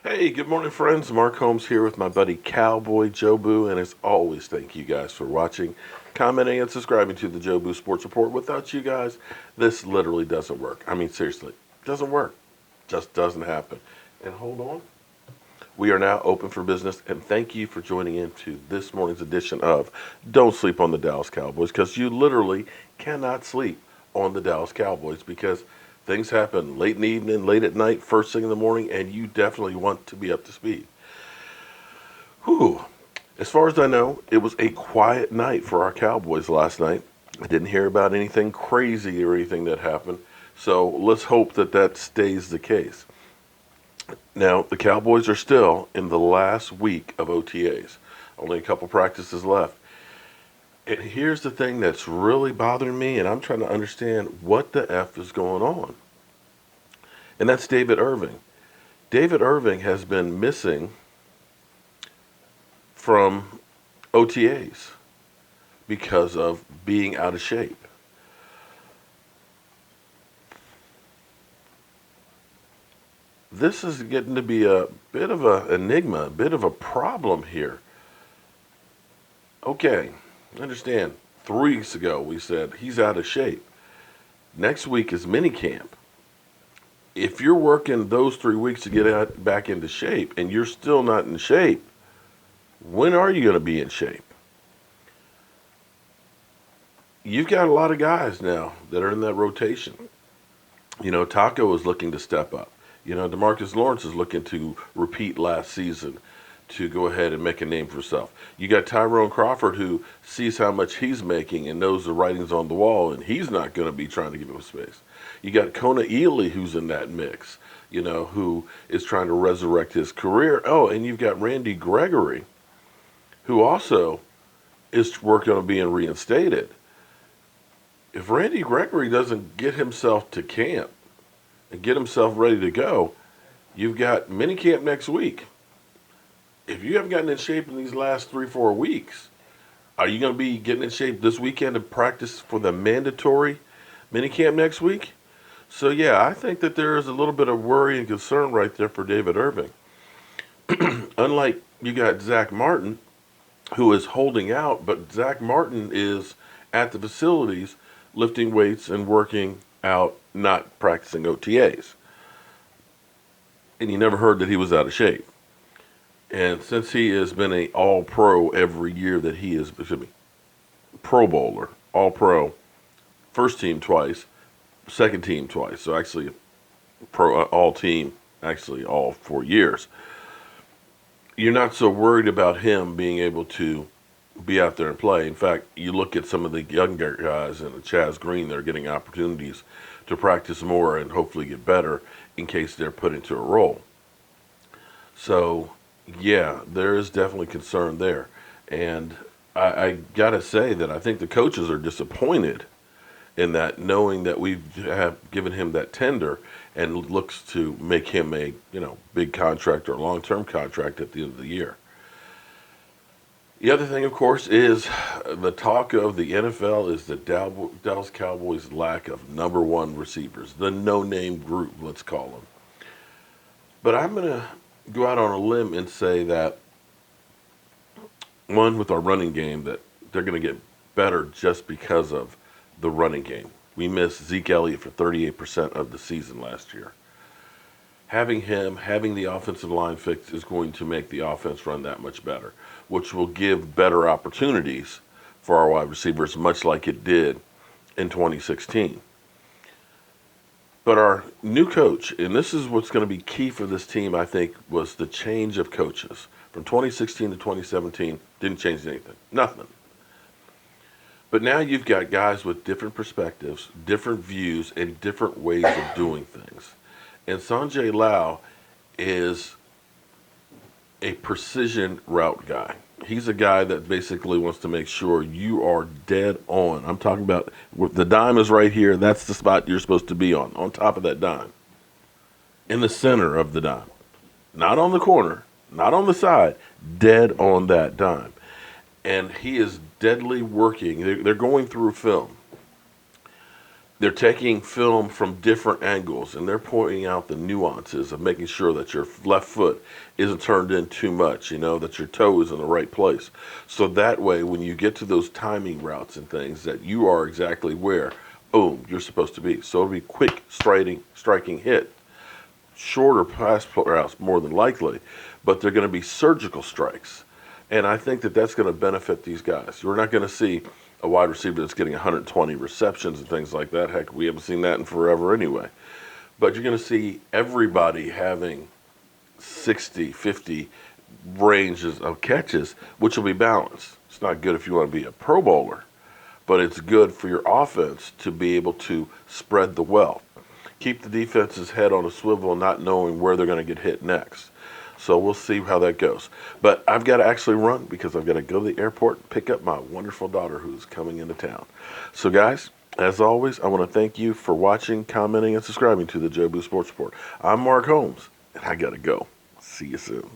Hey, good morning, friends. Mark Holmes here with my buddy Cowboy Joe Boo, and as always, thank you guys for watching, commenting, and subscribing to the Joe Boo Sports Report. Without you guys, this literally doesn't work. I mean, seriously, it doesn't work. Just doesn't happen. And hold on. We are now open for business, and thank you for joining in to this morning's edition of Don't Sleep on the Dallas Cowboys, because you literally cannot sleep on the Dallas Cowboys because things happen late in the evening, late at night, first thing in the morning, and you definitely want to be up to speed. Whew. As far as I know, it was a quiet night for our Cowboys last night. I didn't hear about anything crazy or anything that happened, so let's hope that that stays the case. Now, the Cowboys are still in the last week of OTAs. Only a couple practices left. And here's the thing that's really bothering me, and I'm trying to understand what the F is going on. And that's David Irving. David Irving has been missing from OTAs because of being out of shape. This is getting to be a bit of an enigma, a bit of a problem here. Okay, understand. 3 weeks ago, we said he's out of shape. Next week is minicamp. If you're working those 3 weeks to get back into shape and you're still not in shape, when are you going to be in shape? You've got a lot of guys now that are in that rotation. You know, Taco is looking to step up. You know, DeMarcus Lawrence is looking to repeat last season to go ahead and make a name for himself. You got Tyrone Crawford, who sees how much he's making and knows the writing's on the wall, and he's not going to be trying to give him space. You got Kona Ely, who's in that mix, you know, who is trying to resurrect his career. Oh, and you've got Randy Gregory, who also is working on being reinstated. If Randy Gregory doesn't get himself to camp and get himself ready to go, you've got minicamp next week. If you haven't gotten in shape in these last 3-4 weeks, are you going to be getting in shape this weekend to practice for the mandatory minicamp next week? So, yeah, I think that there is a little bit of worry and concern right there for David Irving. Unlike you got Zach Martin, who is holding out, but Zach Martin is at the facilities lifting weights and working out, not practicing OTAs. And you never heard that he was out of shape. And since he has been a all-pro every year that he is, Pro Bowler, all-pro, first team twice, second team twice, so actually pro all-team, actually all 4 years, you're not so worried about him being able to be out there and play. In fact, you look at some of the younger guys and Chaz Green, they're getting opportunities to practice more and hopefully get better in case they're put into a role. So, yeah, there is definitely concern there. And I got to say that I think the coaches are disappointed in that, knowing that we have given him that tender and looks to make him a big contract or long-term contract at the end of the year. The other thing, of course, is the talk of the NFL is the Dallas Cowboys' lack of number one receivers, the no-name group, let's call them. But I'm going to go out on a limb and say that, one, with our running game, that they're going to get better just because of the running game. We missed Zeke Elliott for 38% of the season last year. Having him, having the offensive line fixed is going to make the offense run that much better, which will give better opportunities for our wide receivers, much like it did in 2016. But our new coach, and this is what's going to be key for this team, I think, was the change of coaches. From 2016 to 2017, didn't change anything. Nothing. But now you've got guys with different perspectives, different views, and different ways of doing things. And Sanjay Lau is a precision route guy. He's a guy that basically wants to make sure you are dead on. I'm talking about the dime is right here. That's the spot you're supposed to be on top of that dime, in the center of the dime. Not on the corner, not on the side, dead on that dime. And he is deadly working. They're going through film They're taking film from different angles and they're pointing out the nuances of making sure that your left foot isn't turned in too much, that your toe is in the right place. So that way, when you get to those timing routes and things, that you are exactly where, boom, you're supposed to be. So it'll be quick striking hit, shorter pass routes more than likely, but they're going to be surgical strikes. And I think that that's going to benefit these guys. We're not going to see a wide receiver that's getting 120 receptions and things like that. Heck, we haven't seen that in forever anyway. But you're going to see everybody having 60, 50 ranges of catches, which will be balanced. It's not good if you want to be a Pro Bowler, but it's good for your offense to be able to spread the wealth. Keep the defense's head on a swivel, not knowing where they're going to get hit next. So we'll see how that goes. But I've got to actually run because I've got to go to the airport and pick up my wonderful daughter who's coming into town. So guys, as always, I want to thank you for watching, commenting, and subscribing to the Jobu Sports Report. I'm Mark Holmes, and I got to go. See you soon.